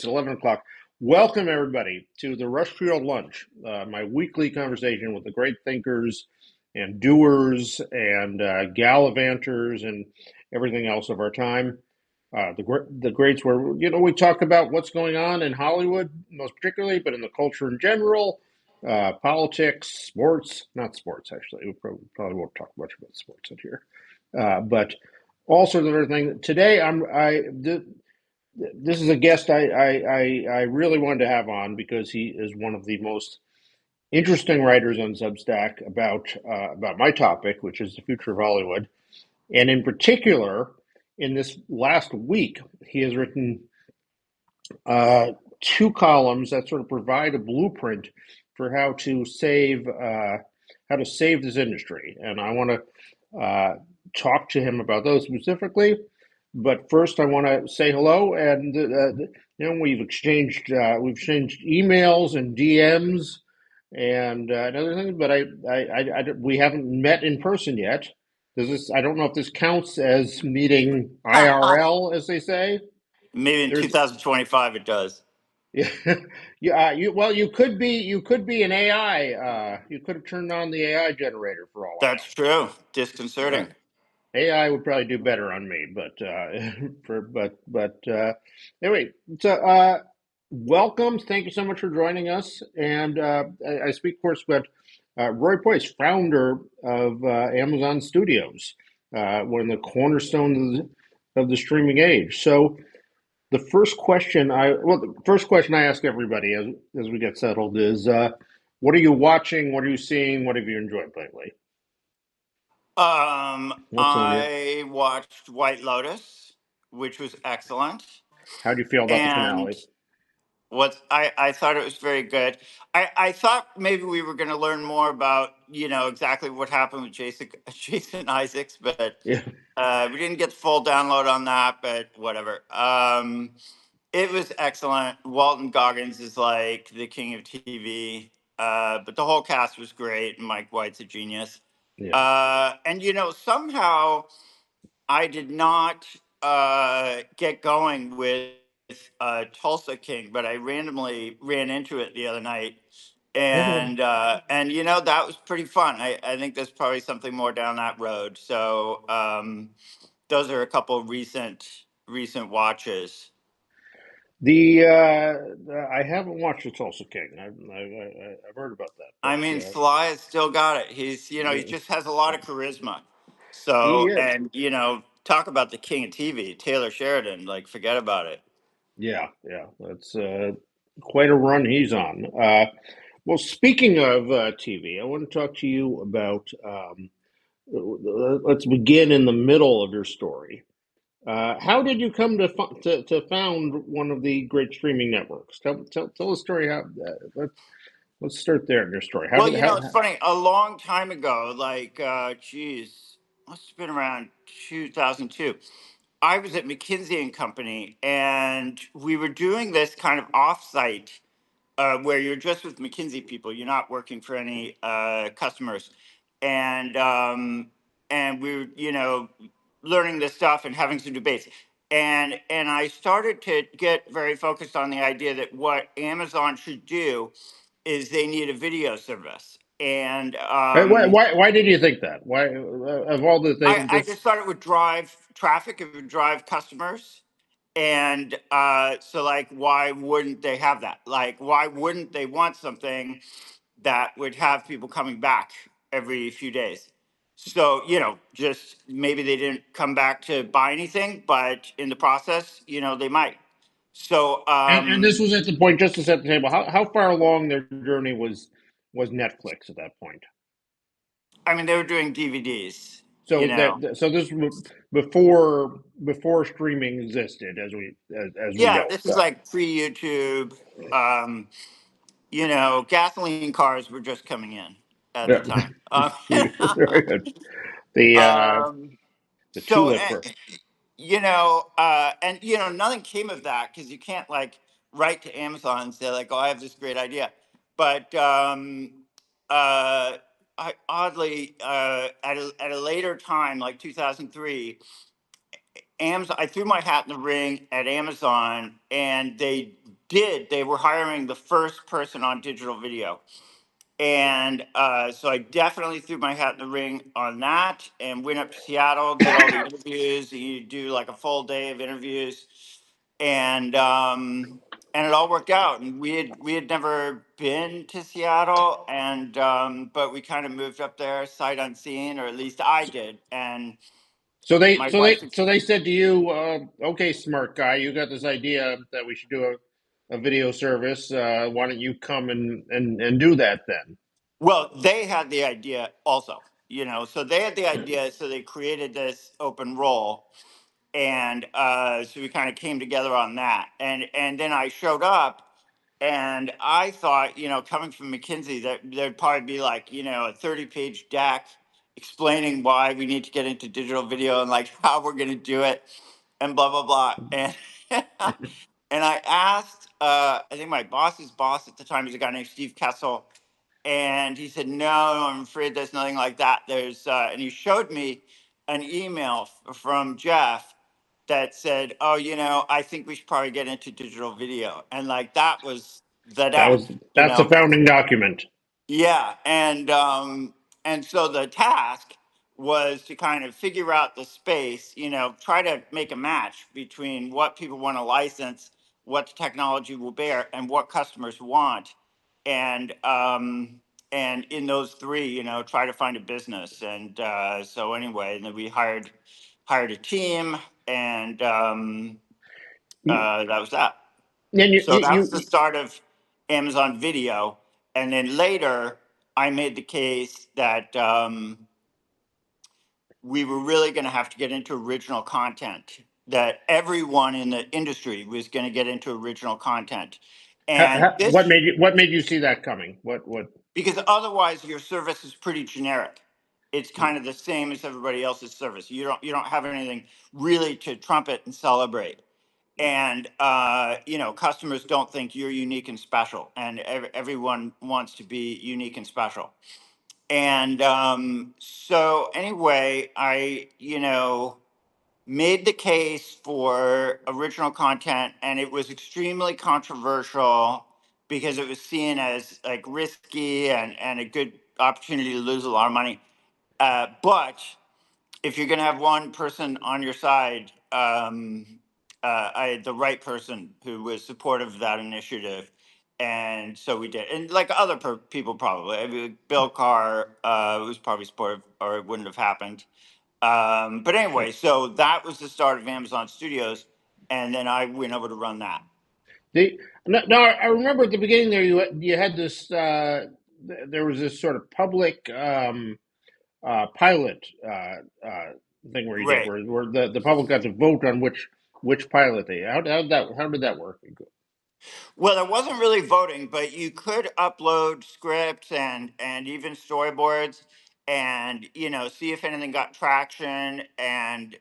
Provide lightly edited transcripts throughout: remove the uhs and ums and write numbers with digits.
It's 11 o'clock. Welcome, everybody, to the Rushfield Lunch, my weekly conversation with the great thinkers and doers and gallivanters and everything else of our time. The greats where, we talk about what's going on in Hollywood, most particularly, but in the culture in general, politics, sports, not sports, actually. We probably won't talk much about sports in here, but all sorts of other things. Today, this is a guest I really wanted to have on because he is one of the most interesting writers on Substack about my topic, which is the future of Hollywood, and in particular, in this last week, he has written two columns that sort of provide a blueprint for how to save this industry, and I want to talk to him about those specifically. But first, I want to say hello, and we've exchanged emails and DMs and other things, but we haven't met in person yet. Does this? I don't know if this counts as meeting IRL, as they say. Maybe in There's 2025 it does. yeah, yeah. You could be an AI. You could have turned on the AI generator for all I That's true. know. Disconcerting. AI would probably do better on me, but anyway. So welcome. Thank you so much for joining us. And I speak, of course, with Roy Poyce, founder of Amazon Studios, one of the cornerstones of the streaming age. So the first question I ask everybody as we get settled is, what are you watching? What are you seeing? What have you enjoyed lately? What's on you? I watched White Lotus, which was excellent. How do you feel about the And finale? I thought it was very good. I thought maybe we were going to learn more about, exactly what happened with Jason Isaacs, but Yeah. we didn't get the full download on that, but whatever. It was excellent. Walton Goggins is like the king of TV, but the whole cast was great, and Mike White's a genius. Yeah. And somehow I did not get going with Tulsa King, but I randomly ran into it the other night, Okay. and that was pretty fun. I think there's probably something more down that road. So those are a couple of recent watches. I haven't watched the Tulsa King. I've heard about that, I but mean, Sly has still got it. He yeah, just has a lot of charisma. he So, is. and talk about the king of TV, Taylor Sheridan. Like, forget about it. Yeah, yeah. That's quite a run he's on. Well, speaking of TV, I want to talk to you about. Let's begin in the middle of your story. How did you come to found one of the great streaming networks? Tell the story. Let's start there in your story. How Well, did how it's funny. A long time ago, like, geez, must have been around 2002. I was at McKinsey and Company, and we were doing this kind of offsite where you're just with McKinsey people. You're not working for any customers, and we were, learning this stuff and having some debates. And I started to get very focused on the idea that what Amazon should do is they need a video service. And why did you think that? Why of all the I, things I this just thought it would drive traffic, it would drive customers. And so, like, why wouldn't they have that? Like, why wouldn't they want something that would have people coming back every few days? So, just maybe they didn't come back to buy anything, but in the process, they might. So, and this was at the point just to set the table. How far along their journey was Netflix at that point? I mean, they were doing DVDs, So this was before streaming existed as we Yeah, know this is like pre YouTube. Um, gasoline cars were just coming in at the it. time. Very good. The uh, Um, the so, tulip. and, nothing came of that because you can't like write to Amazon and say like, "Oh, I have this great idea." But uh, I oddly at a later time, like 2003, Amazon. I threw my hat in the ring at Amazon, and they were hiring the first person on digital video. And so I definitely threw my hat in the ring on that and went up to Seattle, did all the interviews. You do like a full day of interviews, and and it all worked out. And we had never been to Seattle, and but we kind of moved up there sight unseen, or at least I did. And So they my so they wife, so they said to you, "Okay, smart guy, you got this idea that we should do a video service. Why don't you come and do that then?" well, they had the idea also. So they had the idea, so they created this open role, and so we kind of came together on that, and then I showed up, and I thought, coming from McKinsey, that there'd probably be like, a 30-page deck explaining why we need to get into digital video and like how we're going to do it and blah blah blah. And and I asked, I think my boss's boss at the time was a guy named Steve Kessel, and he said, "No, I'm afraid there's nothing like that." And he showed me an email from Jeff that said, "Oh, I think we should probably get into digital video." And like that was the That deck, was that's a 'cause founding document. yeah, and so the task was to kind of figure out the space, try to make a match between what people want to license, what the technology will bear, and what customers want, and in those three, try to find a business. And so anyway, and then we hired a team, and You, that was that. and So that was the you start of Amazon Video. And then later, I made the case that we were really going to have to get into original content, that everyone in the industry was going to get into original content. And this, what made you see that coming? What? because otherwise your service is pretty generic. It's kind of the same as everybody else's service. You don't have anything really to trumpet and celebrate. And customers don't think you're unique and special, and everyone wants to be unique and special. And so anyway, I made the case for original content, and it was extremely controversial because it was seen as like risky and a good opportunity to lose a lot of money. But if you're going to have one person on your side, I had the right person who was supportive of that initiative, and so we did. And like other people, probably, I mean, Bill Carr was probably supportive, or it wouldn't have happened. But anyway, so that was the start of Amazon Studios, and then I went over to run that. The no, I remember at the beginning there you had this there was this sort of public pilot thing where you did Right. where the public got to vote on which pilot they how did that work? Well, there wasn't really voting, but you could upload scripts and even storyboards, and see if anything got traction. And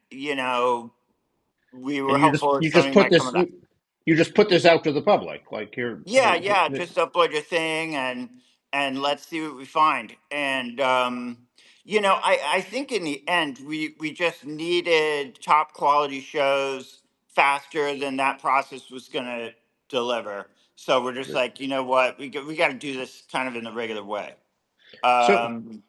we And were hopeful you just something put might come of this that. you just put this out to the public like Yeah, yeah, just upload your thing, and let's see what we find. And I think in the end we just needed top quality shows faster than that process was going to deliver. So we're just like, you know what, we got to do this kind of in the regular way. so Um,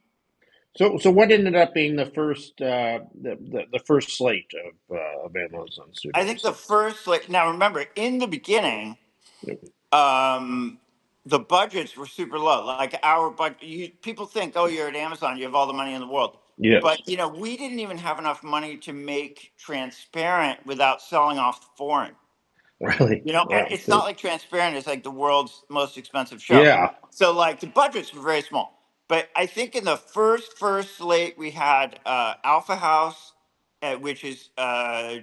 so what ended up being the first the first slate of Amazon I think Studios? the first, like, now remember, in the beginning, um the budgets were super low. Like our budget, people think, oh, you're at Amazon, you have all the money in the world. Yes, But we didn't even have enough money to make Transparent without selling off the foreign. really. And Wow. it's not like Transparent is like the world's most expensive show. Yeah, So like the budgets were very small. But I think in the first slate we had Alpha House, which is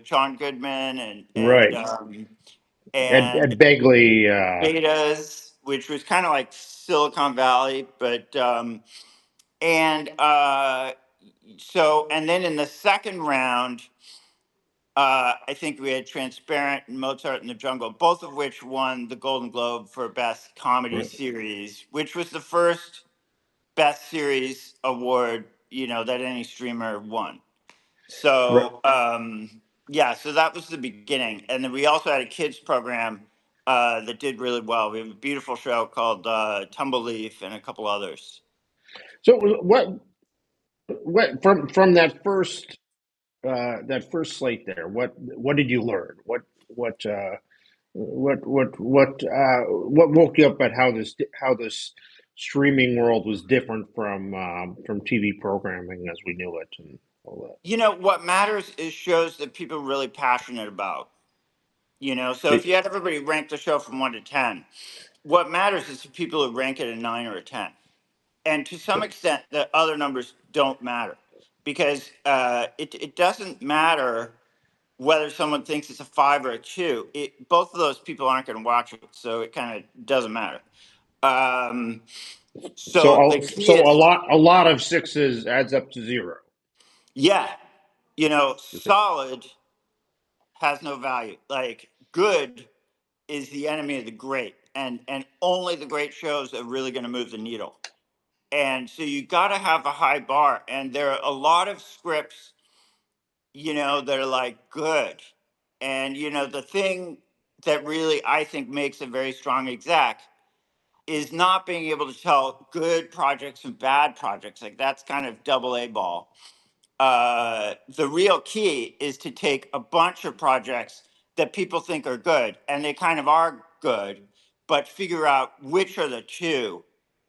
John Goodman right. and Ed Begley. Betas, which was kind of like Silicon Valley, but and and then in the second round, I think we had Transparent and Mozart in the Jungle, both of which won the Golden Globe for Best Comedy Series, which was the first Best Series award that any streamer won. Right. So Yeah, so that was the beginning, and then we also had a kids program that did really well. We have a beautiful show called Tumbleleaf and a couple others. So what from that first slate there? What did you learn? What what woke you up at how this streaming world was different from TV programming as we knew it and all that. You know what matters is shows that people are really passionate about. You know, so if you had everybody rank the show from 1 to 10, what matters is the people who rank it a 9 or a 10. And to some extent, the other numbers don't matter because it doesn't matter whether someone thinks it's a 5 or a 2. Both of those people aren't going to watch it, so it kind of doesn't matter. Um, so the key So is, a lot of sixes adds up to zero. yeah, solid has no value. Like good is the enemy of the great, and only the great shows are really going to move the needle. And so you got to have a high bar, and there are a lot of scripts, that are like good. And the thing that really I think makes a very strong exec is not being able to tell good projects and bad projects. Like that's kind of double A ball. The real key is to take a bunch of projects that people think are good, and they kind of are good, but figure out which are the two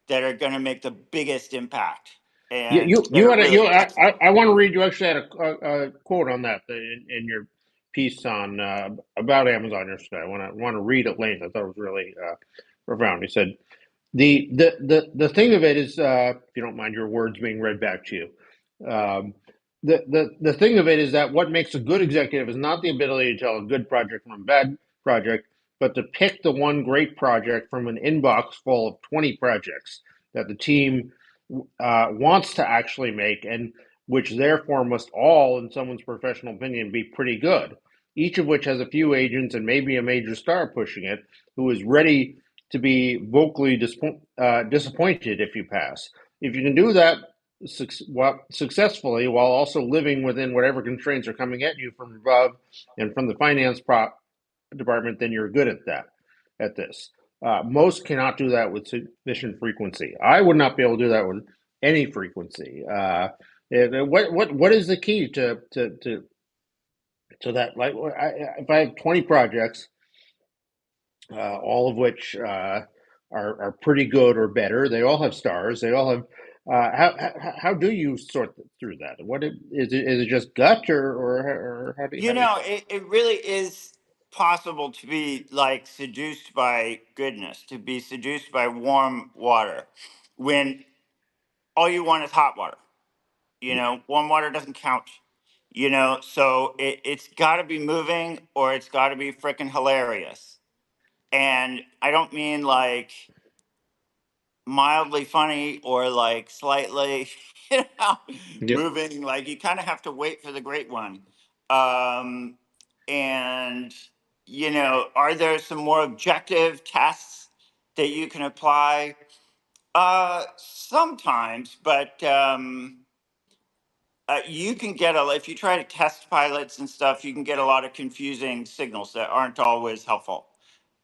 that are going to make the biggest impact and that You are had really excellent. I want to read you actually had a quote on that in your piece on about Amazon yesterday. I want to read at length. I thought it was really profound. He said the thing of it is, if you don't mind your words being read back to you, the thing of it is that what makes a good executive is not the ability to tell a good project from a bad project, but to pick the one great project from an inbox full of 20 projects that the team wants to actually make, and which therefore must all, in someone's professional opinion, be pretty good. Each of which has a few agents and maybe a major star pushing it, who is ready to be vocally disappointed if you pass. If you can do that successfully while also living within whatever constraints are coming at you from above and from the department, then you're good at that. At this, most cannot do that with sufficient frequency. I would not be able to do that with any frequency. What is the key to that? Like, if I have 20 projects, all of which are pretty good or better. They all have stars. They all have. How do you sort through that? Is it just gut or how do you solve It really is possible to be like seduced by goodness, to be seduced by warm water when all you want is hot water. it? Warm water doesn't count. So it's got to be moving or it's got to be freaking hilarious. And I don't mean like mildly funny or like slightly, you know, Yep. moving. Like you kind of have to wait for the great one. Um, and, are there some more objective tests that you can apply? Sometimes, but you can get if you try to test pilots and stuff, you can get a lot of confusing signals that aren't always helpful.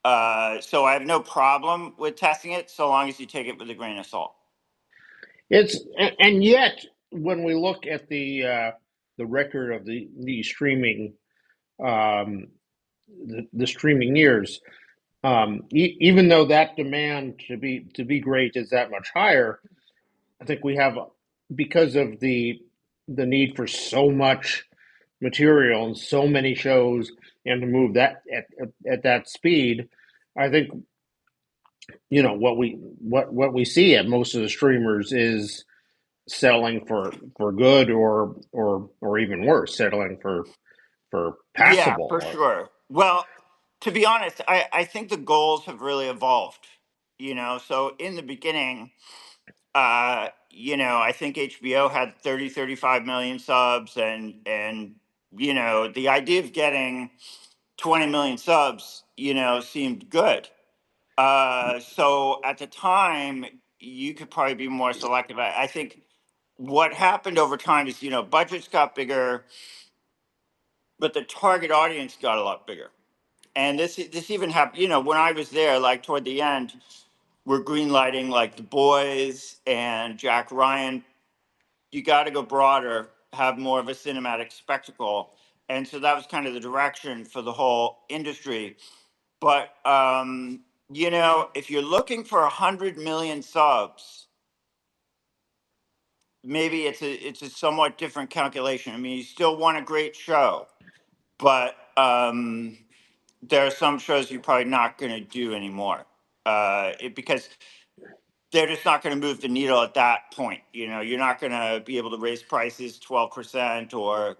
So I have no problem with testing it so long as you take it with a grain of salt. And yet when we look at the record of the streaming um, the streaming years, even though that demand to be great is that much higher, I think we have, because of the need for so much material and so many shows and to move that at that speed. I think what we see at most of the streamers is settling for good or even worse, settling for Yeah, for passable. sure. Well, to be honest, I think the goals have really evolved. So in the beginning, I think HBO had 35 million subs, and the idea of getting 20 million subs, seemed good. So at the time, you could probably be more selective. I think what happened over time is, budgets got bigger, but the target audience got a lot bigger. And this even happened, you know, when I was there, like toward the end, we're greenlighting like The Boys and Jack Ryan. You got to go broader, have more of a cinematic spectacle. And so that was kind of the direction for the whole industry. But you know, if you're looking for 100 million subs, maybe it's a somewhat different calculation. I mean, you still want a great show, but there are some shows you're probably not going to do anymore, because they're just not going to move the needle at that point. You know, you're not going to be able to raise prices 12% or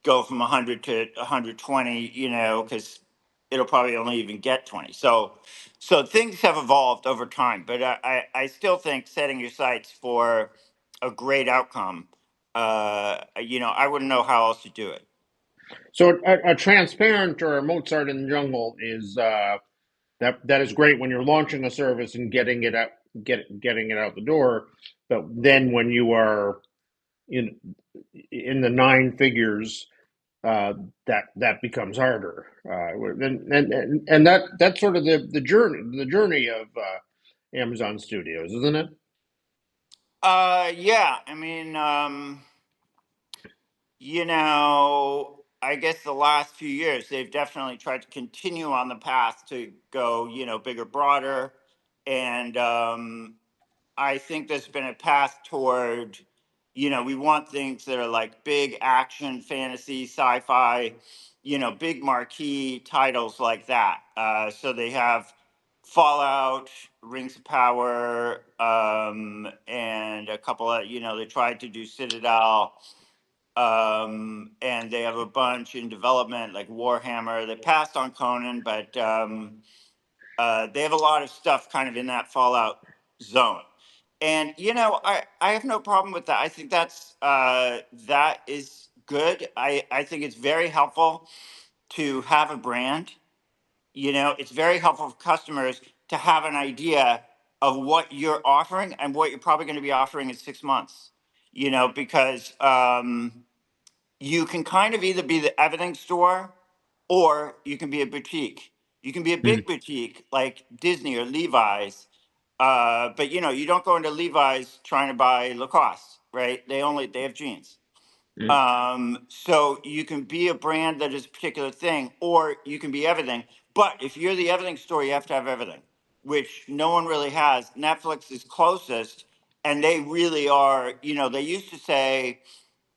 go from 100 to 120. You know, because it'll probably only even get 20. So things have evolved over time, but I still think setting your sights for a great outcome. You know, I wouldn't know how else to do it. So a transparent or a Mozart in the Jungle is that is great when you're launching a service and getting it out the door. But then when you are in in the nine figures, uh, that becomes harder. And that's sort of the journey of Amazon Studios, isn't it? Yeah, I mean, you know, I guess the last few years they've definitely tried to continue on the path to go, you know, bigger, broader, and I think there's been a path toward, you know, we want things that are like big action, fantasy, sci-fi, you know, big marquee titles like that. So they have Fallout, Rings of Power, and a couple of, you know, they tried to do Citadel, and they have a bunch in development like Warhammer. They passed on Conan, but they have a lot of stuff kind of in that Fallout zone. And you know, I have no problem with that. I think that is good. I think it's very helpful to have a brand. You know, it's very helpful for customers to have an idea of what you're offering and what you're probably going to be offering in 6 months. You know, because you can kind of either be the everything store or you can be a boutique. You can be a big Mm, boutique like Disney or Levi's, but you know you don't go into Levi's trying to buy Lacoste, right? They have jeans. mm. So you can be a brand that is a particular thing, or you can be everything. But if you're the everything store, you have to have everything, which no one really has. Netflix is closest, and they really are. You know, they used to say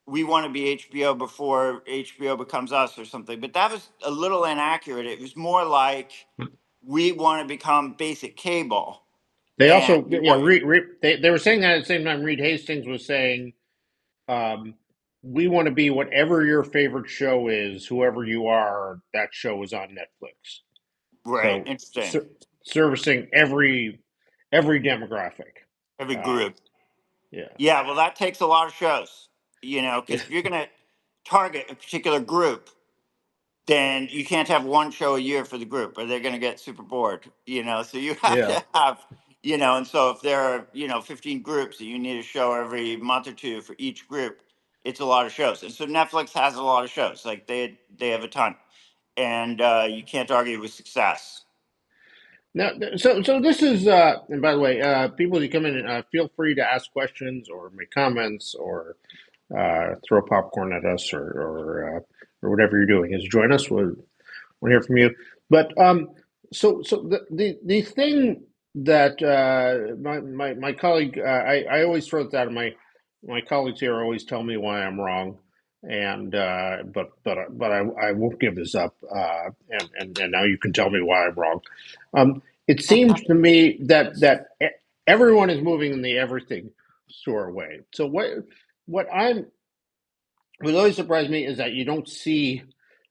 we want to be HBO before HBO becomes us or something. But that was a little inaccurate. It was more like we want to become basic cable, They and also, we yeah, want you. they were saying that at the same time. Reed Hastings was saying, um, "We want to be whatever your favorite show is, whoever you are. That show is on Netflix." Right, So interesting. servicing every demographic. Every Uh, group. yeah, Yeah, well, that takes a lot of shows, you know, yeah, because if you're going to target a particular group, then you can't have one show a year for the group or they're going to get super bored, you know. So you have yeah. to have, you know, and so if there are, you know, 15 groups and you need a show every month or two for each group, it's a lot of shows. And so Netflix has a lot of shows, like they have a ton, and you can't argue with success. Now, so this is, and by the way, people who come in, feel free to ask questions or make comments or throw popcorn at us or whatever you're doing. Is join us. We'll hear from you. But so the thing that my colleague, I always throw this out, of my colleagues here always tell me why I'm wrong, and but I won't give this up, and now you can tell me why I'm wrong. It seems to me that everyone is moving in the everything store way. So what always surprised me is that you don't see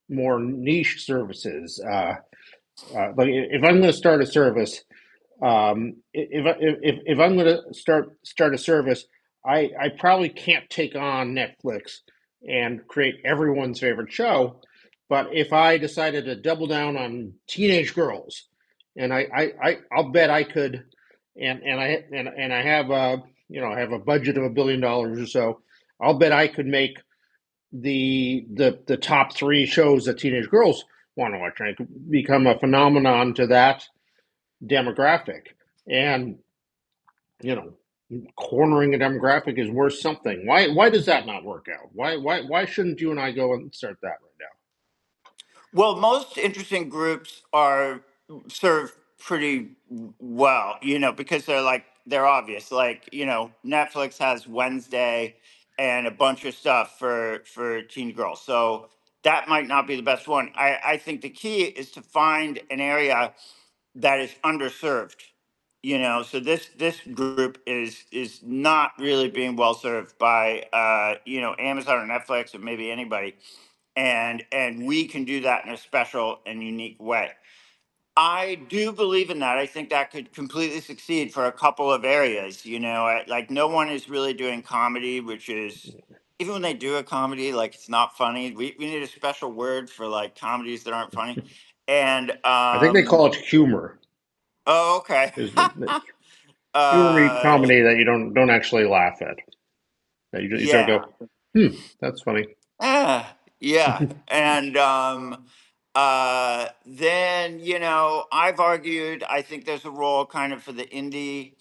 more niche services. Like if I'm going to start a service, if I'm going to start a service, I probably can't take on Netflix and create everyone's favorite show. But if I decided to double down on teenage girls, and I'll bet I could, and I have I have a budget of $1 billion or so. I'll bet I could make the top three shows that teenage girls want to watch, and it could become a phenomenon to that demographic. And you know, cornering a demographic is worth something. Why does that not work out? Why shouldn't you and I go and start that right now? Well, most interesting groups are served pretty well, because they're obvious. Like, Netflix has Wednesday and a bunch of stuff for teen girls. So that might not be the best one. I think the key is to find an area that is underserved. So this group is not really being well served by Amazon or Netflix or maybe anybody, and we can do that in a special and unique way. I do believe in that. I think that could completely succeed for a couple of areas. Like no one is really doing comedy, which is, even when they do a comedy, like it's not funny. We need a special word for like comedies that aren't funny. And I think they call it humor. oh, okay. Is the humor uh, comedy that you don't actually laugh at, that you sort of yeah. go, that's funny. Yeah. And then, I've argued I think there's a role kind of for the indie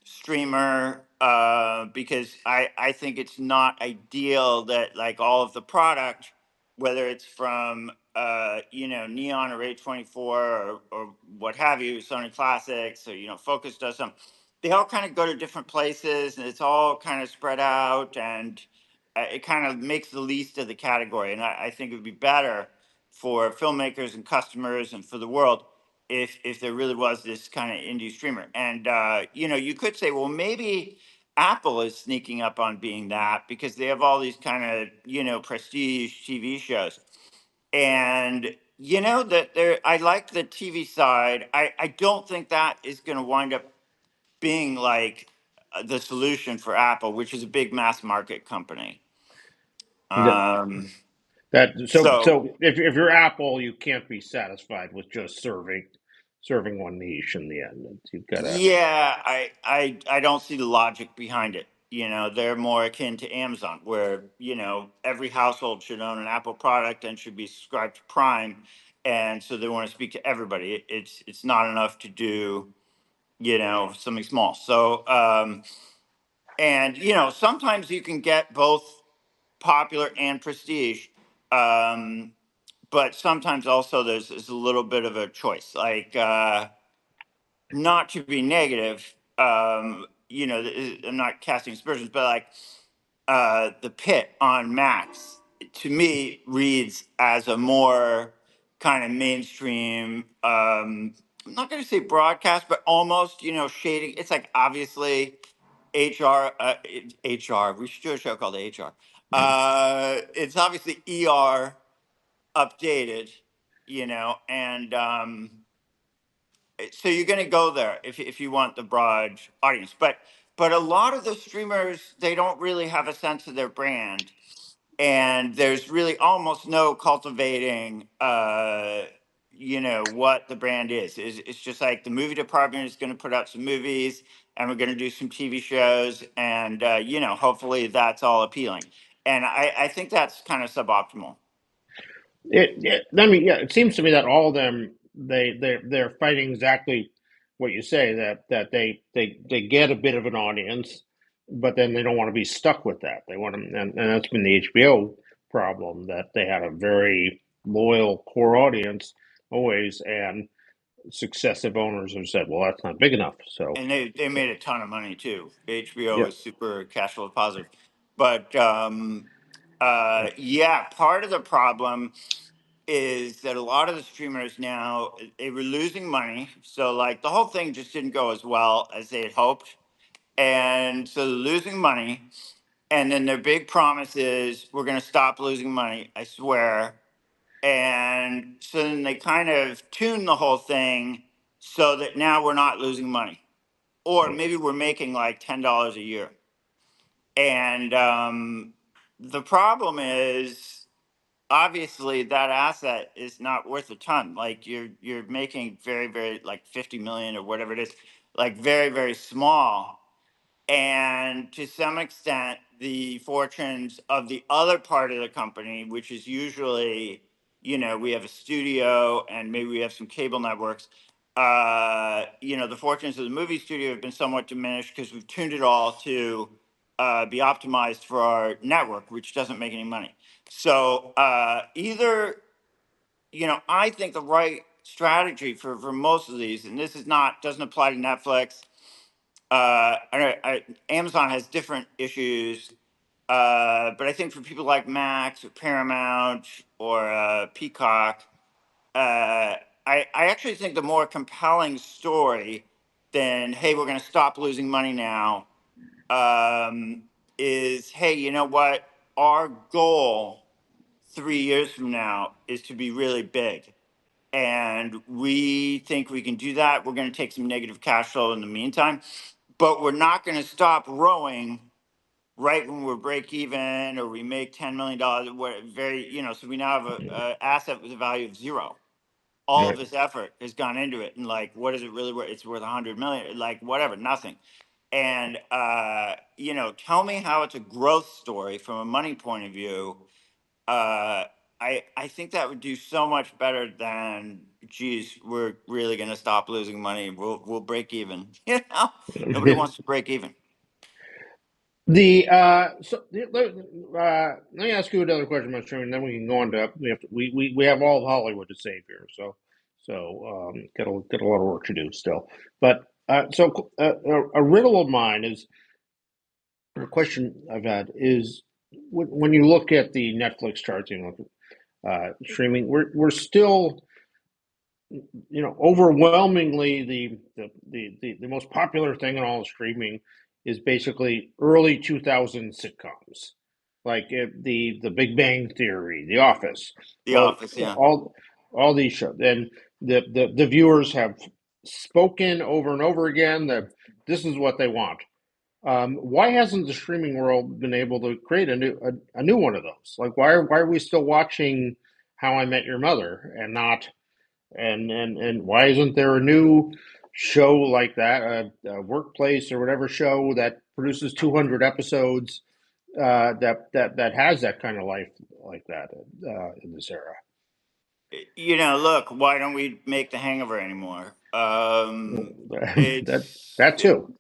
streamer, because I think it's not ideal that like all of the product, whether it's from Neon or A24 or what have you, Sony Classics or Focus does some, they all kind of go to different places and it's all kind of spread out, and it kind of makes the least of the category. And I think it would be better for filmmakers and customers and for the world if there really was this kind of indie streamer. And you could say, well, maybe Apple is sneaking up on being that because they have all these kind of prestige TV shows. And that there, I like the TV side. I don't think that is going to wind up being like the solution for Apple, which is a big mass market company. That Um, so so if you're Apple, you can't be satisfied with just serving one niche in the end. You've got to. yeah, I don't see the logic behind it. They're more akin to Amazon, where every household should own an Apple product and should be subscribed to Prime, and so they want to speak to everybody. It's not enough to do something small. So and sometimes you can get both popular and prestige. Um, but sometimes also there's a little bit of a choice. Like not to be negative, I'm not casting aspersions, but like the Pit on Max to me reads as a more kind of mainstream. I'm not going to say broadcast, but almost shading. It's like obviously HR, HR. We should do a show called HR. It's obviously ER updated, and so you're going to go there if you want the broad audience. But a lot of the streamers, they don't really have a sense of their brand, and there's really almost no cultivating what the brand is. It's just like the movie department is going to put out some movies and we're going to do some TV shows, and hopefully that's all appealing. And I think that's kind of suboptimal. I mean, yeah, it seems to me that all of them they're fighting exactly what you say, that they get a bit of an audience, but then they don't want to be stuck with that. They want to, and that's been the HBO problem, that they had a very loyal core audience always, and successive owners have said, well, that's not big enough. So And they made a ton of money too. HBO yeah, is super cash flow positive, but yeah, part of the problem is that a lot of the streamers now, they were losing money, so like the whole thing just didn't go as well as they had hoped, and so they're losing money. And then their big promise is we're going to stop losing money, I swear. And so then they kind of tune the whole thing so that now we're not losing money, or maybe we're making like $10 a year. And the problem is obviously that asset is not worth a ton. Like you're making very, very like 50 million or whatever it is, like very, very small. and to some extent the fortunes of the other part of the company, which is usually, we have a studio and maybe we have some cable networks. The fortunes of the movie studio have been somewhat diminished because we've tuned it all to be optimized for our network, which doesn't make any money. So either, I think the right strategy for most of these, and this is not doesn't apply to Netflix. Amazon has different issues, but I think for people like Max or Paramount or Peacock, I actually think the more compelling story than, hey, we're going to stop losing money now, um, is, hey, you know what? Our goal 3 years from now is to be really big. And we think we can do that. We're going to take some negative cash flow in the meantime, but we're not going to stop rowing right when we're break even or we make $10 million. So we now have a asset with a value of zero. All of Right. this effort has gone into it, and like, what is it really worth? It's worth 100 million. Like, whatever, nothing. And tell me how it's a growth story from a money point of view. uh, I think that would do so much better than, geez, we're really going to stop losing money. We'll break even. Nobody wants to break even. Let me ask you another question, Mr. Chairman, then we can go on to we have all of Hollywood to save here, get a lot of work to do still. But a riddle of mine is, a question I've had is, when you look at the Netflix charts, streaming, we're still, overwhelmingly the most popular thing in all of streaming is basically early 2000 sitcoms, like the Big Bang Theory, The Office, The all Office, yeah. all these shows, and the viewers have spoken over and over again that this is what they want. Why hasn't the streaming world been able to create a new one of those? Like, why are we still watching How I Met Your Mother and not, and why isn't there a new show like that, a workplace or whatever show that produces 200 episodes, that has that kind of life like that, in this era? Look, why don't we make The Hangover anymore? that It's that too.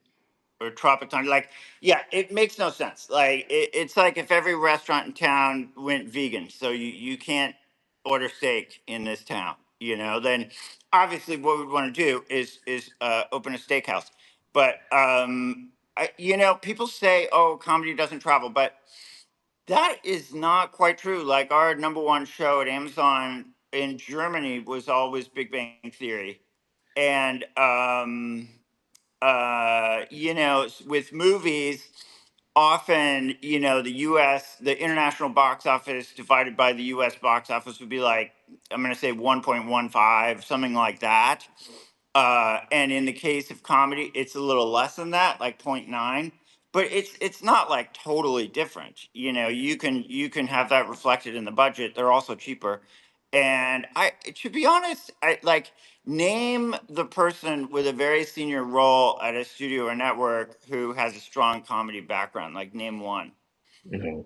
or Tropic Thunder. Like, yeah, it makes no sense. Like, it's like if every restaurant in town went vegan, so you can't order steak in this town. Then obviously what we'd want to do is open a steakhouse. But people say, oh, comedy doesn't travel, but that is not quite true. Like, our number one show at Amazon in Germany was always Big Bang Theory, and with movies, often, the international box office divided by the US box office would be like, I'm going to say 1.15, something like that. And in the case of comedy, it's a little less than that, like point 0.9. But it's not like totally different. You can have that reflected in the budget. They're also cheaper. And to be honest, I like, name the person with a very senior role at a studio or network who has a strong comedy background. Like, name one. You know,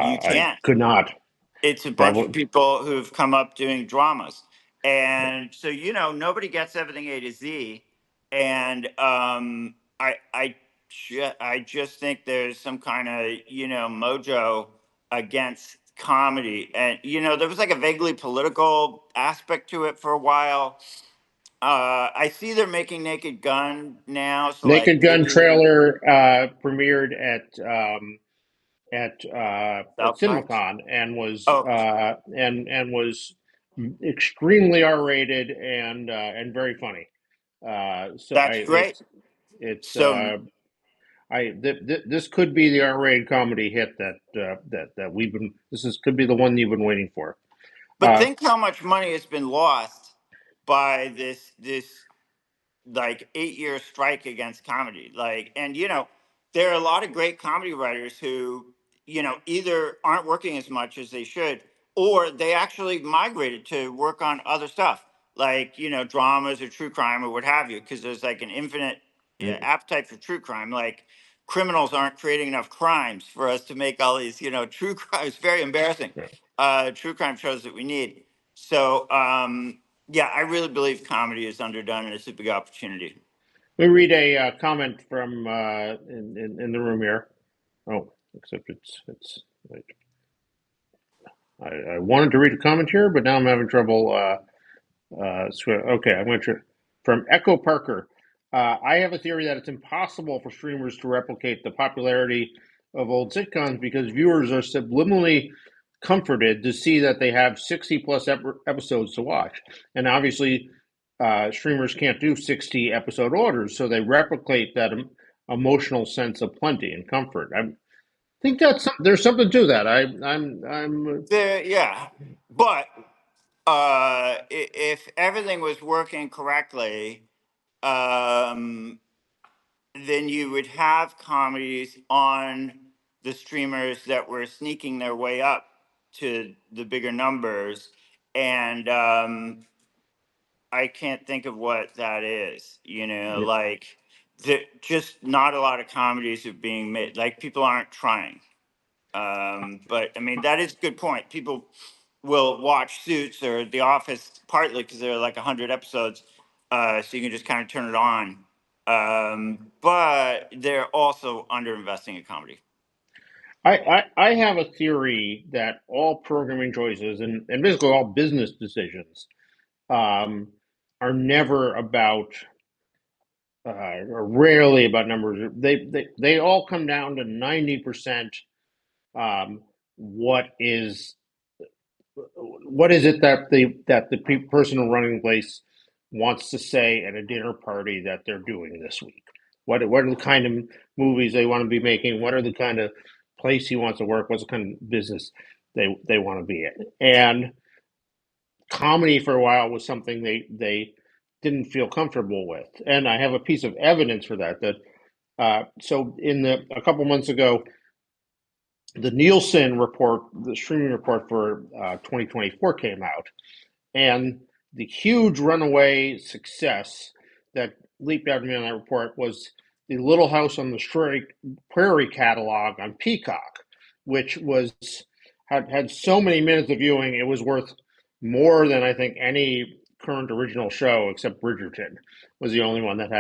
You I can't. could not. It's a That bunch of would people who've come up doing dramas, and so, nobody gets everything A to Z. And I just think there's some kind of, mojo against comedy. And there was like a vaguely political aspect to it for a while. I see they're making Naked Gun now, so like Naked Gun maybe trailer premiered at South by. CinemaCon, and was Oh, extremely R-rated, and very funny. So that's great. it's So, this could be the R-rated comedy hit that we've been. Could be the one you've been waiting for. but Uh, think how much money has been lost by this like 8 year strike against comedy. Like, and there are a lot of great comedy writers who, either aren't working as much as they should, or they actually migrated to work on other stuff, like, dramas or true crime or what have you, because there's like an appetite for true crime. Like criminals aren't creating enough crimes for us to make all these, true crimes. Very embarrassing. True crime shows that we need. So yeah, I really believe comedy is underdone and it's a big opportunity. Let me read a comment from in the room here. Oh, except like I wanted to read a comment here, but now I'm having trouble. Okay, I'm going to from Echo Parker. I have a theory that it's impossible for streamers to replicate the popularity of old sitcoms because viewers are subliminally comforted to see that they have 60 plus episodes to watch. And obviously, streamers can't do 60 episode orders, so they replicate that emotional sense of plenty and comfort. I think there's something to that. I'm Yeah, but if everything was working correctly, um, then you would have comedies on the streamers that were sneaking their way up to the bigger numbers. And I can't think of what that is, like just not a lot of comedies are being made. Like people aren't trying. But I mean, that is a good point. People will watch Suits or The Office partly because there are like 100 episodes, so you can just kind of turn it on. But they're also underinvesting in comedy. I have a theory that all programming choices and basically all business decisions um, are never about or rarely about numbers. They all come down to 90% um, what is what is it that the person running the place wants to say at a dinner party that they're doing this week? What are the kind of movies they want to be making? What are the kind of place he wants to work? What's the kind of business they want to be in? And comedy for a while was something they didn't feel comfortable with. And I have a piece of evidence for that. So in the a couple months ago, the Nielsen report, the streaming report for 2024 came out, and the huge runaway success that leaped out at me on that report was the Little House on the Prairie catalog on Peacock, which had so many minutes of viewing, it was worth more than I think any current original show except Bridgerton was the only one that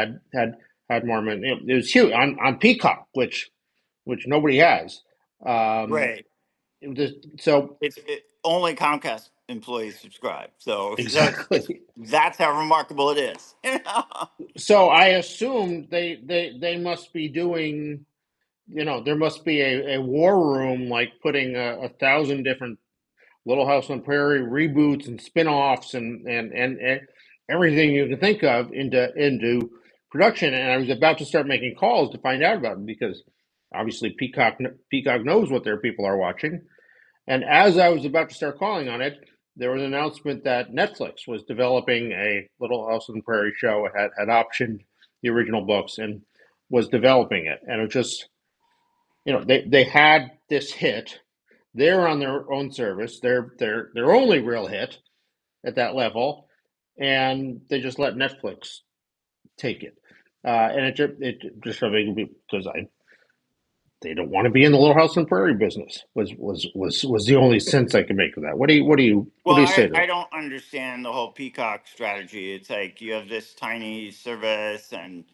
had more minutes. It was huge on Peacock, which nobody has. Um, Right. so Only Comcast employees subscribe. So exactly. that's how remarkable it is. So I assumed they must be doing, there must be a war room like putting a thousand different Little House on the Prairie reboots and spin-offs and everything you can think of into production. And I was about to start making calls to find out about it because obviously Peacock knows what their people are watching. And as I was about to start calling on it, there was an announcement that Netflix was developing a Little House on the Prairie show. It had optioned the original books and was developing it. And it just, they had this hit. They're on their own service. Their only real hit at that level, and they just let Netflix take it. And it just because I they don't want to be in the Little House on the Prairie business was the only sense I could make of that. What Well, do you say to I that? don't understand the whole Peacock strategy. It's like you have this tiny service, and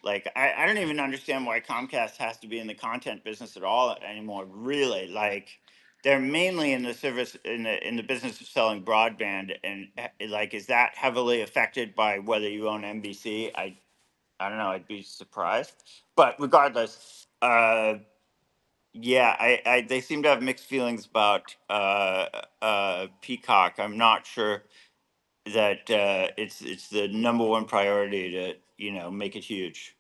like I don't even understand why Comcast has to be in the content business at all anymore. Really, like they're mainly in the service in the business of selling broadband, and like is that heavily affected by whether you own NBC? I don't know. I'd be surprised, but regardless, yeah, they seem to have mixed feelings about Peacock. I'm not sure that it's the number one priority to make it huge.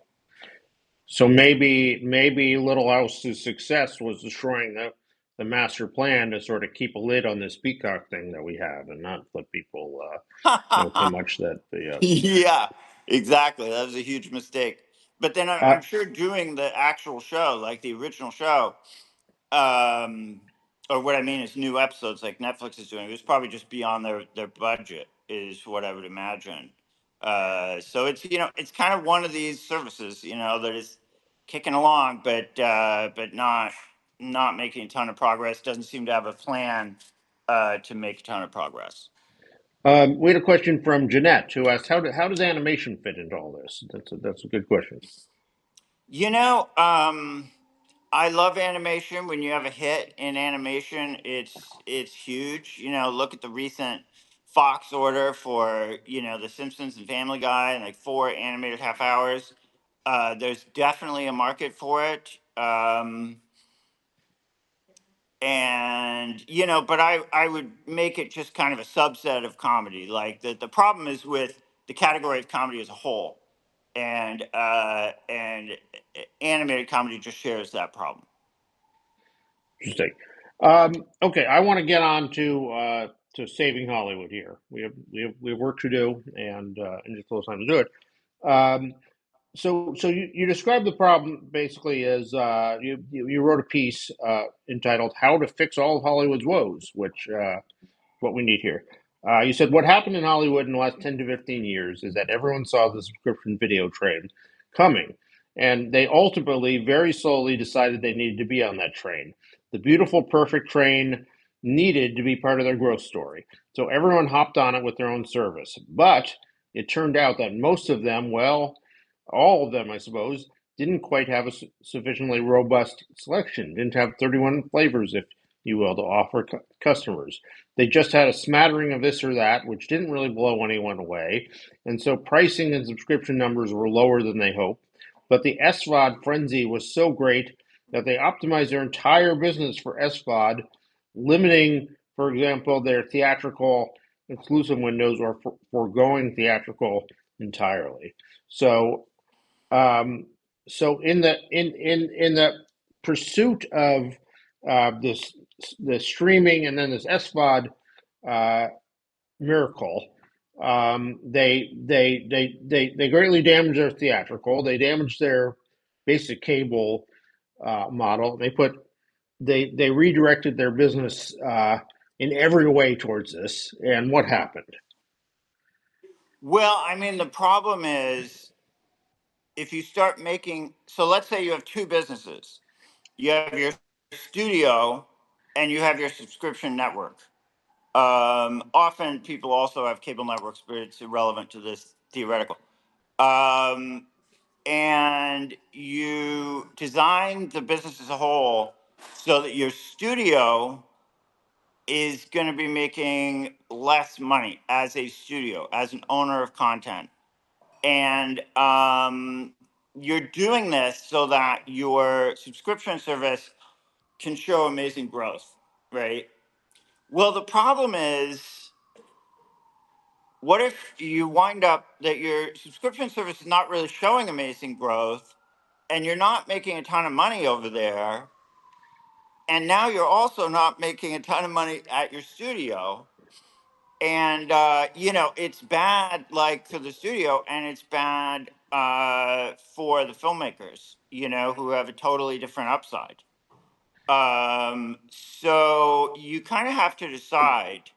So maybe Little House's success was destroying the master plan to sort of keep a lid on this Peacock thing that we have and not let people know too much that the Yeah, exactly. That was a huge mistake. But then I'm uh, sure doing the actual show, like the original show, um, or what I mean is new episodes like Netflix is doing, it was probably just beyond their budget, is what I would imagine. So it's it's kind of one of these services that is kicking along, but not making a ton of progress. Doesn't seem to have a plan to make a ton of progress. We had a question from Jeanette who asked, how does animation fit into all this? That's a good question. You know, um, I love animation. When you have a hit in animation, it's huge. Look at the recent Fox order for The Simpsons and Family Guy, and like 4 animated half hours. There's definitely a market for it. And but I would make it just kind of a subset of comedy. Like the problem is with the category of comedy as a whole, and animated comedy just shares that problem. Interesting. Okay, I want to get on to saving Hollywood here. We have work to do, and just a little time to do it. Um, so you described the problem basically as you wrote a piece entitled "How to Fix All of Hollywood's Woes," which what we need here. You said what happened in Hollywood in the last 10 to 15 years is that everyone saw the subscription video train coming, and they ultimately, very slowly, decided they needed to be on that train. The beautiful, perfect train needed to be part of their growth story. So everyone hopped on it with their own service. But it turned out that most of them, well, all of them, I suppose, didn't quite have a sufficiently robust selection, didn't have 31 flavors, if you will, to offer customers. They just had a smattering of this or that, which didn't really blow anyone away. And so pricing and subscription numbers were lower than they hoped. But the SVOD frenzy was so great that they optimized their entire business for SVOD, limiting, for example, their theatrical exclusive windows or foregoing theatrical entirely. So, um, so in the pursuit of this the streaming and then this SVOD uh, miracle, they greatly damaged their theatrical. They damaged their basic cable model. They redirected their business in every way towards this. And what happened? Well, I mean, the problem is if you start making, so let's say you have two businesses. You have your studio and you have your subscription network. Often people also have cable networks, but it's irrelevant to this theoretical. Um, and you design the business as a whole so that your studio is going to be making less money as a studio, as an owner of content. And you're doing this so that your subscription service can show amazing growth, right? Well, the problem is, what if you wind up that your subscription service is not really showing amazing growth and you're not making a ton of money over there? And now you're also not making a ton of money at your studio. And, it's bad, like for the studio, and it's bad for the filmmakers, who have a totally different upside. So you kind of have to decide,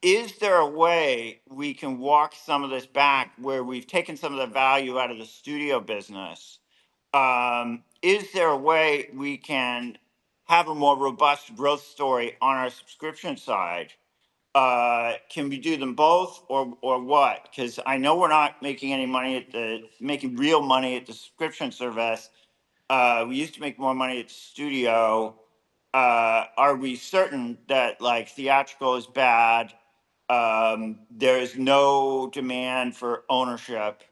is there a way we can walk some of this back where we've taken some of the value out of the studio business? Is there a way we can have a more robust growth story on our subscription side? Can we do them both, or what? Because I know we're not making any money making real money at the subscription service. We used to make more money at the studio. Are we certain that like theatrical is bad? There is no demand for ownership,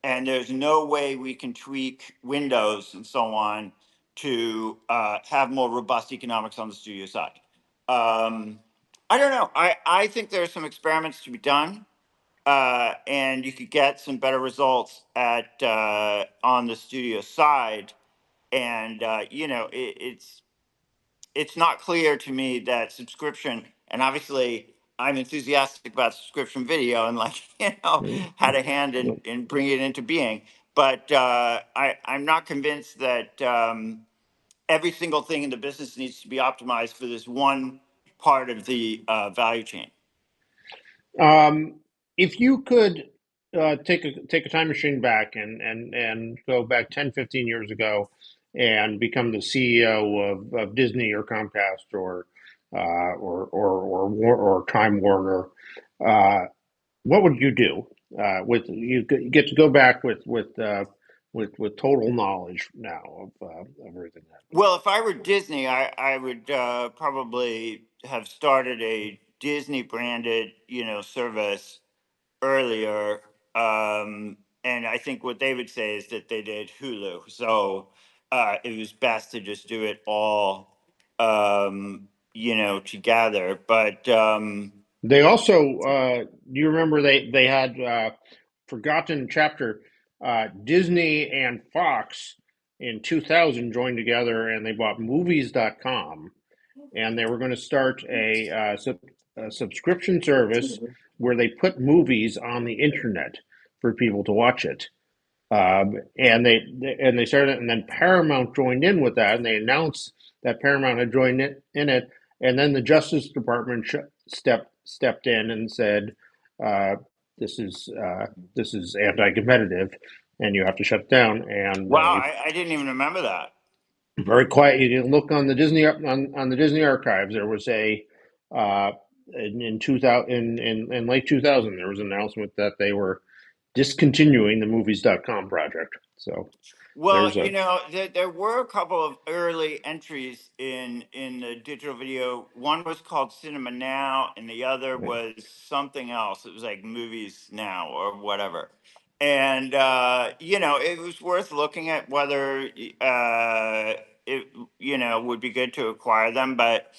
and there's no way we can tweak windows and so on to have more robust economics on the studio side. Um, I don't know. I think there's some experiments to be done, and you could get some better results at on the studio side. And it's not clear to me that subscription, and obviously I'm enthusiastic about subscription video and like had a hand in bringing it into being, but I'm not convinced that every single thing in the business needs to be optimized for this one part of the value chain. Um, if you could take a time machine back and go back 10, 15 years ago and become the CEO of Disney or Comcast or Time Warner, uh, what would you do? With you get to go back with total knowledge now of everything that. Well, if I were Disney, I would probably have started a Disney branded, service earlier. And I think what they would say is that they did Hulu. So it was best to just do it all, together. But They also, do you remember they had forgotten chapter Disney and Fox in 2000 joined together and they bought movies.com and they were going to start a subscription service where they put movies on the internet for people to watch it. And they started, and then Paramount joined in with that, and they announced that Paramount had joined in it, and then the Justice Department stepped in and said, uh, "This is this is anti-competitive, and you have to shut it down." And wow, I didn't even remember that. very quiet. You can look on the Disney on the Disney archives. There was a uh, in 2000 in late 2000 there was an announcement that they were discontinuing the movies.com project. So Well, there's a there were a couple of early entries in the digital video. One was called Cinema Now, and the other was something else. It was like Movies Now or whatever. And it was worth looking at whether it would be good to acquire them, but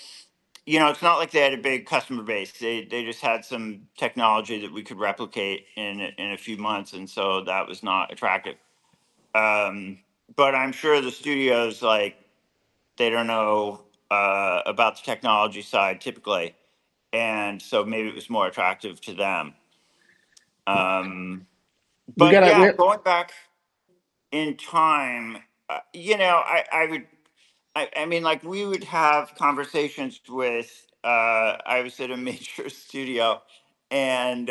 it's not like they had a big customer base. They just had some technology that we could replicate in a few months, and so that was not attractive. Um, but I'm sure the studios like they don't know about the technology side typically, and so maybe it was more attractive to them. Um, we but got to yeah, we going back in time, I would, I mean, like we would have conversations with. I was at a major studio, and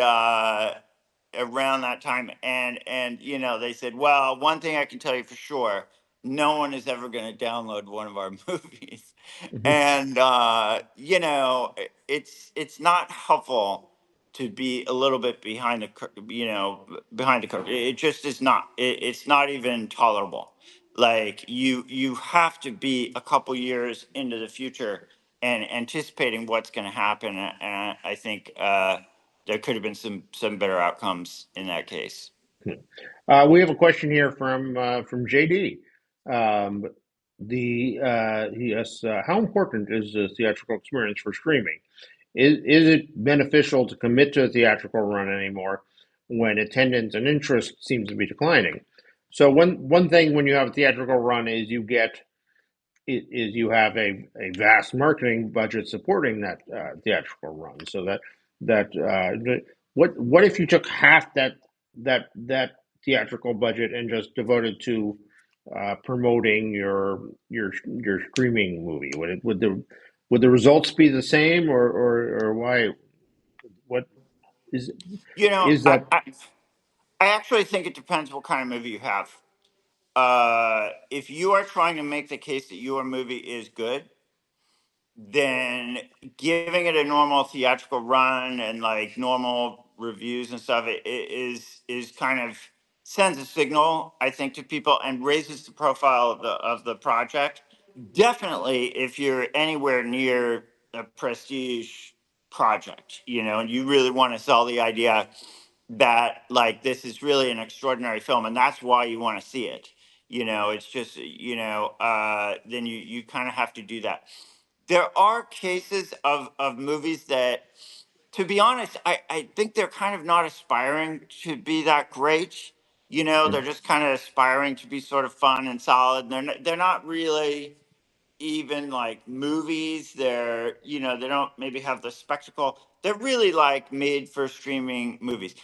around that time, and they said, well, one thing I can tell you for sure, no one is ever going to download one of our movies. And it's not helpful to be a little bit behind the curve. It just is not. It's not even tolerable. Like you have to be a couple years into the future and anticipating what's going to happen. And I think there could have been some better outcomes in that case. we have a question here from JD. Um, he asks, how important is the theatrical experience for streaming? Is it beneficial to commit to a theatrical run anymore when attendance and interest seems to be declining? So one thing when you have a theatrical run is you have a vast marketing budget supporting that theatrical run. So what if you took half that theatrical budget and just devoted to promoting your streaming movie? Would the results be the same, or why? What is You know, is I, that? I, I actually think it depends what kind of movie you have. If you are trying to make the case that your movie is good, then giving it a normal theatrical run and like normal reviews and stuff is kind of sends a signal, I think, to people and raises the profile of the project. Definitely, if you're anywhere near a prestige project, and you really want to sell the idea that like this is really an extraordinary film and that's why you want to see it. It's just then you kind of have to do that. There are cases of movies that, to be honest, I think they're kind of not aspiring to be that great. They're just kind of aspiring to be sort of fun and solid. They're not really even like movies. They don't maybe have the spectacle. They're really like made for streaming movies.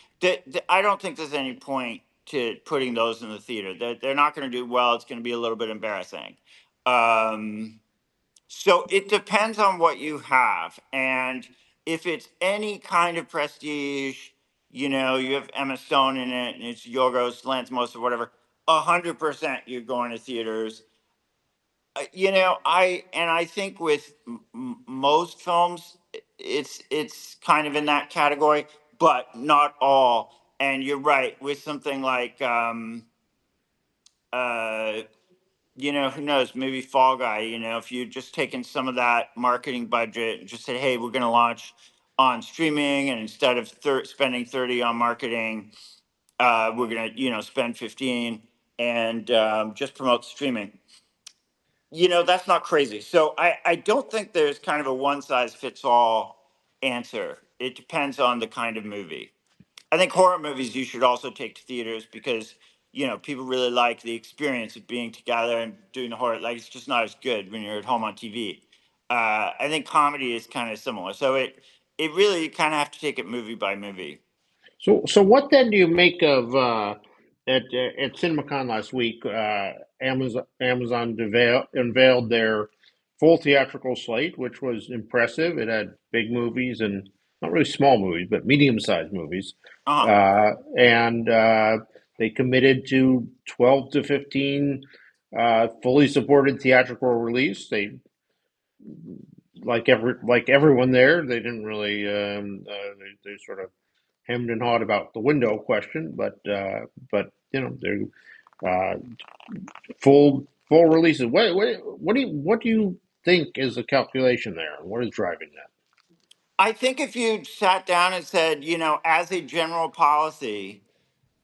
I don't think there's any point to putting those in the theater. They're not going to do well. It's going to be a little bit embarrassing. Um, so it depends on what you have. And if it's any kind of prestige, you have Emma Stone in it, and it's Yorgos Lanthimos or whatever. 100% you're going to theaters. I think with most films, it's kind of in that category, but not all. And you're right with something like uh, who knows, maybe Fall Guy. If you just taken some of that marketing budget and just said, hey, we're going to launch on streaming, and instead of spending 30 on marketing, we're going to spend 15 and just promote streaming. That's not crazy. So I don't think there's kind of a one size fits all answer. It depends on the kind of movie. I think horror movies you should also take to theaters because people really like the experience of being together and doing the horror. Like, it's just not as good when you're at home on TV. I think comedy is kind of similar. So it really, you kind of have to take it movie by movie. So what then do you make of at CinemaCon last week? Amazon unveiled their full theatrical slate, which was impressive. It had big movies and not really small movies, but medium-sized movies, Uh huh. and they committed to 12 to 15 fully supported theatrical release. They like everyone there, they didn't really they sort of hemmed and hawed about the window question, but they're uh, full releases. What do you think is the calculation there? What is driving that? I think if you sat down and said, as a general policy,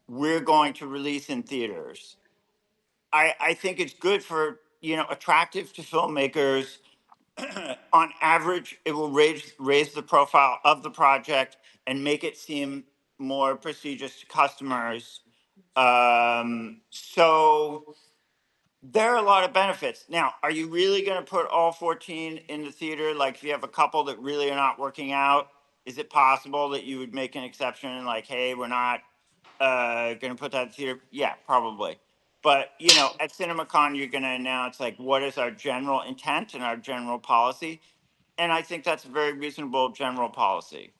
we're going to release in theaters. I think it's good for, attractive to filmmakers. On average, it will raise the profile of the project and make it seem more prestigious to customers. So there are a lot of benefits. Now, are you really going to put all 14 in the theater? Like, if you have a couple that really are not working out, is it possible that you would make an exception? Like, hey, we're not going to put that in theater? Yeah, probably. But, at CinemaCon, you're going to announce, like, what is our general intent and our general policy? And I think that's a very reasonable general policy.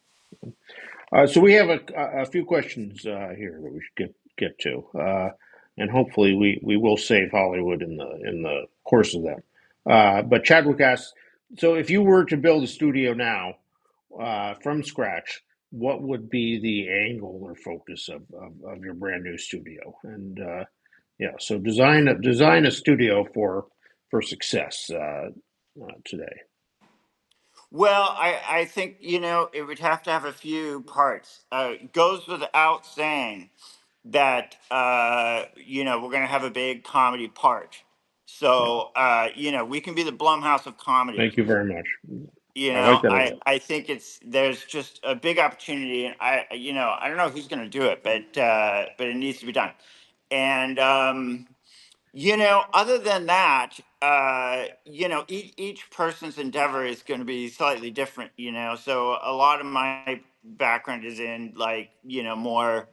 So we have a few questions here that we should get to, and hopefully we will save Hollywood in the course of them. But Chadwick asks, so if you were to build a studio now from scratch, what would be the angle or focus of your brand new studio? And yeah, so design a studio for success today. Well, I think, it would have to have a few parts. It goes without saying that, we're going to have a big comedy part. Yeah, So, we can be the Blumhouse of thank comedy. you very much. I like that idea. I think there's just a big opportunity, and I don't know who's going to do it, but it needs to be done. And, other than that, each person's endeavor is going to be slightly different, So a lot of my background is in, like, more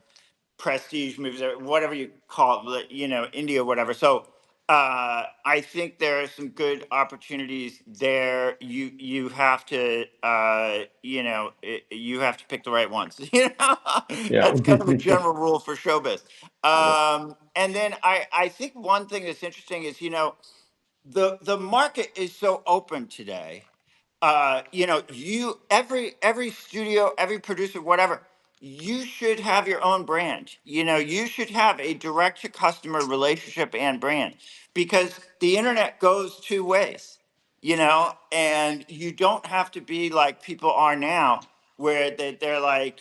prestige movies or whatever you call it, like, indie or whatever. So I think there are some good opportunities there. You have to you have to pick the right ones. Yeah. That's kind of a general rule for showbiz. Yeah. And then I think one thing that's interesting is, the market is so open today. You every studio, every producer, whatever, you should have your own brand. You should have a direct to customer relationship and brand, because the internet goes two ways. And you don't have to be like people are now, where they're like,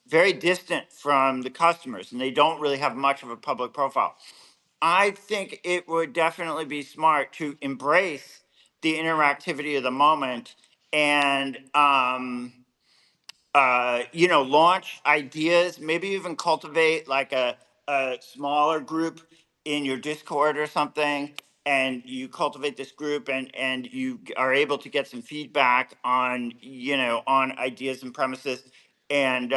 very distant from the customers, and they don't really have much of a public profile. I think it would definitely be smart to embrace the interactivity of the moment, and launch ideas, maybe even cultivate like a smaller group in your Discord or something, and you cultivate this group, and you are able to get some feedback on on ideas and premises, and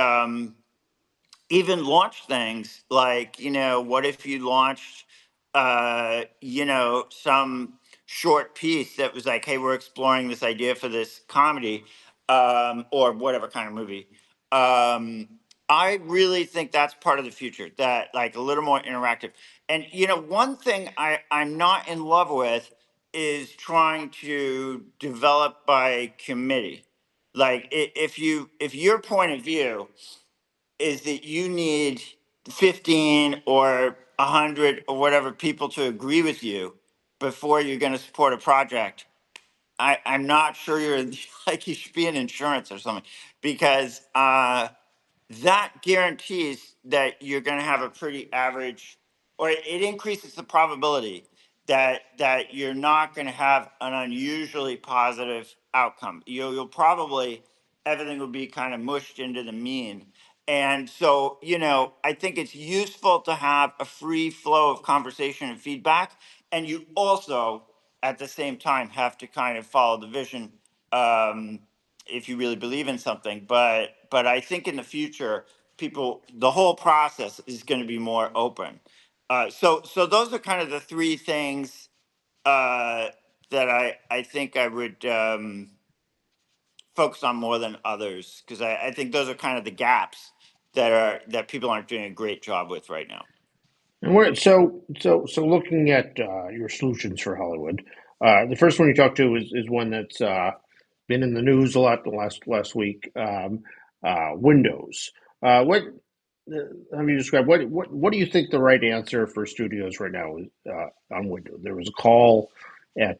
even launch things like, what if you launched some short piece that was like, hey, we're exploring this idea for this comedy, or whatever kind of movie, Um, I really think that's part of the future. That like a little more interactive. And one thing I'm not in love with is trying to develop by committee. Like if your point of view is that you need 15 or 100 or whatever people to agree with you before you're going to support a project, I'm not sure you're like you should be in insurance or something because that guarantees that you're going to have a pretty average, or it increases the probability that you're not going to have an unusually positive outcome. You'll probably everything will be kind of mushed into the mean. And so, I think it's useful to have a free flow of conversation and feedback. And you also, at the same time, have to kind of follow the vision. Um, if you really believe in something. But I think in the future, the whole process is going to be more open. So those are kind of the three things uh, that I think I would focus on more than others because I think those are kind of the gaps that people aren't doing a great job with right now. And so looking at your solutions for Hollywood, the first one you talked to is one that's been in the news a lot the last week. Windows. What have you described? What do you think the right answer for studios right now is on Windows? There was a call at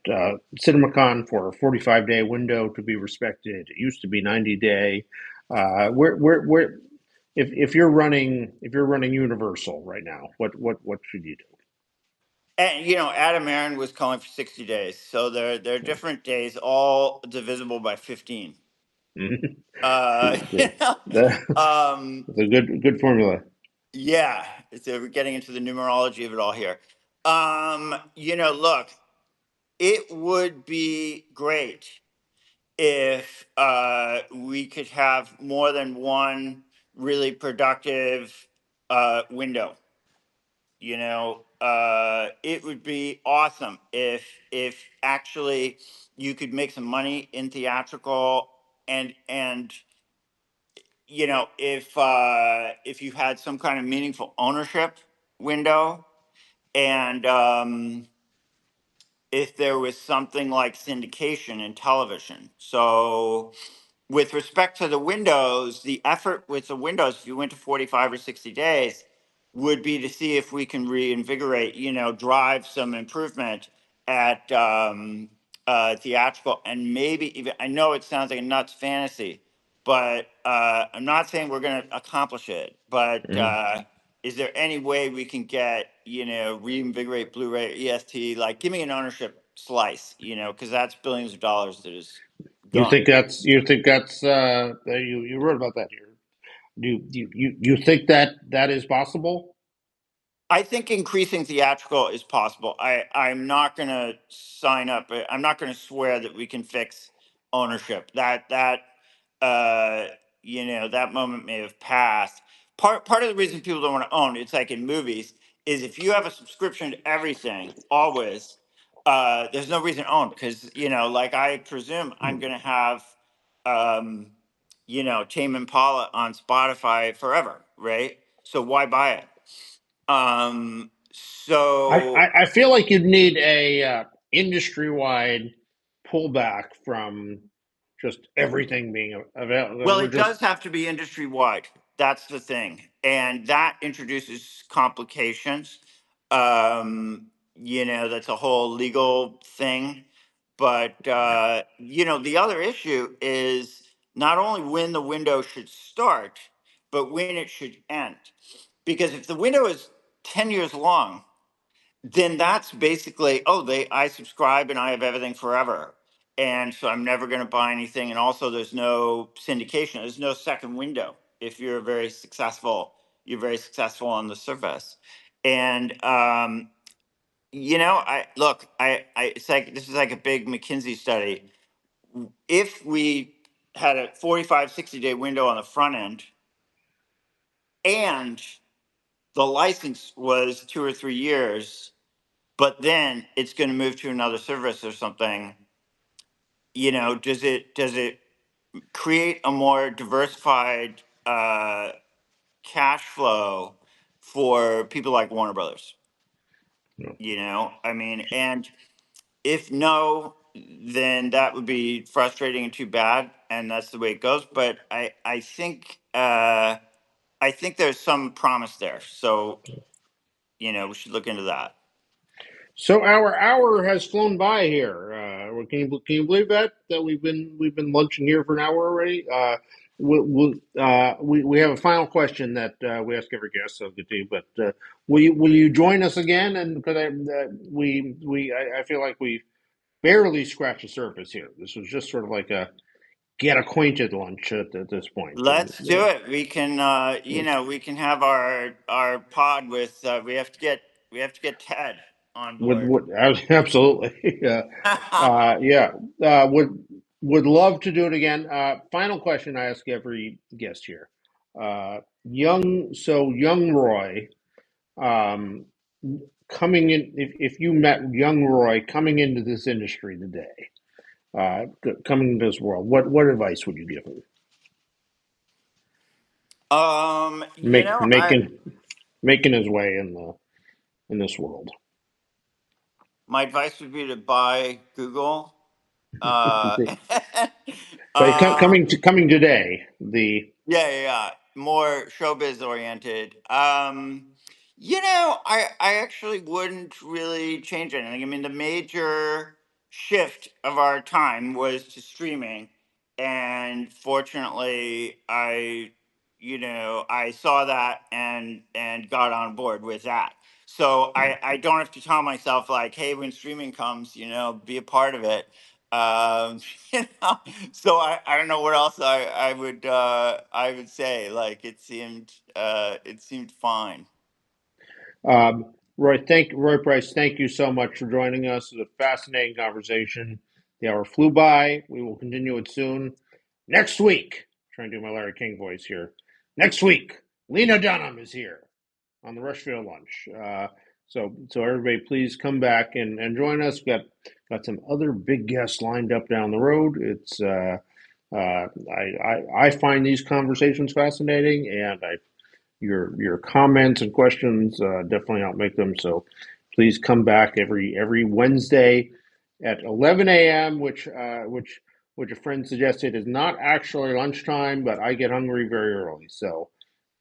CinemaCon for a 45-day window to be respected. It used to be 90-day. Where if you're running Universal right now, what should you And Adam Aaron was calling for 60 days, so they're do? different days, all divisible by 15. Mhm. Uh, you Good. know, um, That's a good formula. yeah, so we're getting into the numerology of it all here. Look, it would be great if we could have more than one really productive window. It would be awesome if actually you could make some money in theatrical and if you had some kind of meaningful ownership window and if there was something like syndication in television. So with respect to the windows, the effort with the windows, if you went to 45 or 60 days, would be to see if we can reinvigorate, drive some improvement at theatrical and maybe even, I know it sounds like a nuts fantasy, but I'm not saying we're going to accomplish it, but Mhm. is there any way we can get, reinvigorate Blu-ray, EST, like give me an ownership slice, because that's billions of dollars that is gone. You wrote about that here. Do you think that is possible? I think increasing theatrical is possible. I'm not going to sign up. I'm not going to swear that we can fix ownership. Uh, that moment may have passed. Part of the reason people don't want to own it's like in movies is if you have a subscription to everything always, there's no reason to own because like I presume I'm going to have um, Tame Impala on Spotify forever, right? So why buy it? So I feel like you'd need a industry-wide pullback from just everything being available. well, We're it just does have to be industry wide. That's the thing, and that introduces complications. That's a whole legal thing. But the other issue is not only when the window should start, but when it should end. Because if the window is 10 years long, then that's basically I subscribe and I have everything forever, and so I'm never going to buy anything. And also there's no syndication, there's no second window. If you're very successful on the surface. And I look I it's like this is like a big McKinsey study. If we had a 45, 60 day window on the front end and the license was 2 or 3 years, but then it's going to move to another service or something, does it create a more diversified uh, cash flow for people like Warner Brothers. No. I mean, and if no, then that would be frustrating and too bad, and that's the way it goes. But I think there's some promise there, so we should look into that. So our hour has flown by here. Can you believe that we've been lunching here for an hour already? We have a final question that we ask every guest. So good to you, but will you join us again? And because I feel like we barely scratched the surface here. This was just sort of like a get acquainted lunch at this point. And Let's do it. We can have our pod with. We have to get Ted on board. would absolutely, yeah, would love to do it again. Final question I ask every guest here. Young Roy, um, coming in, if you met young Roy coming into this industry today, coming into this world, what advice would you give him? You know, I Making his way in this world. my advice would be to buy Google. Uh, But um, coming today, the yeah. More showbiz oriented. I actually wouldn't really change anything. I mean, the major shift of our time was to streaming, and fortunately, I saw that and got on board with that. So I don't have to tell myself like, hey, when streaming comes, be a part of it. Um, you know, so I don't know what else I would say. Like it seemed fine. Roy Price, thank you so much for joining us. It was a fascinating conversation. The hour flew by. We will continue it soon. Next week, trying to do my Larry King voice here. Next week, Lena Dunham is here on the Rushfield Lunch. So everybody, please come back and join us. Got some other big guests lined up down the road. It's I find these conversations fascinating, and your comments and questions definitely help make them. So please come back every Wednesday at 11 a.m., which a friend suggested is not actually lunchtime, but I get hungry very early. So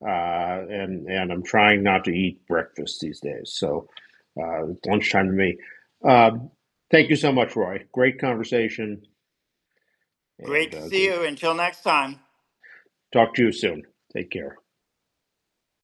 and I'm trying not to eat breakfast these days. So it's lunchtime to me. Um, Thank you so much, Roy. Great conversation, Great and to see you. Until next time. talk to you soon. Take care.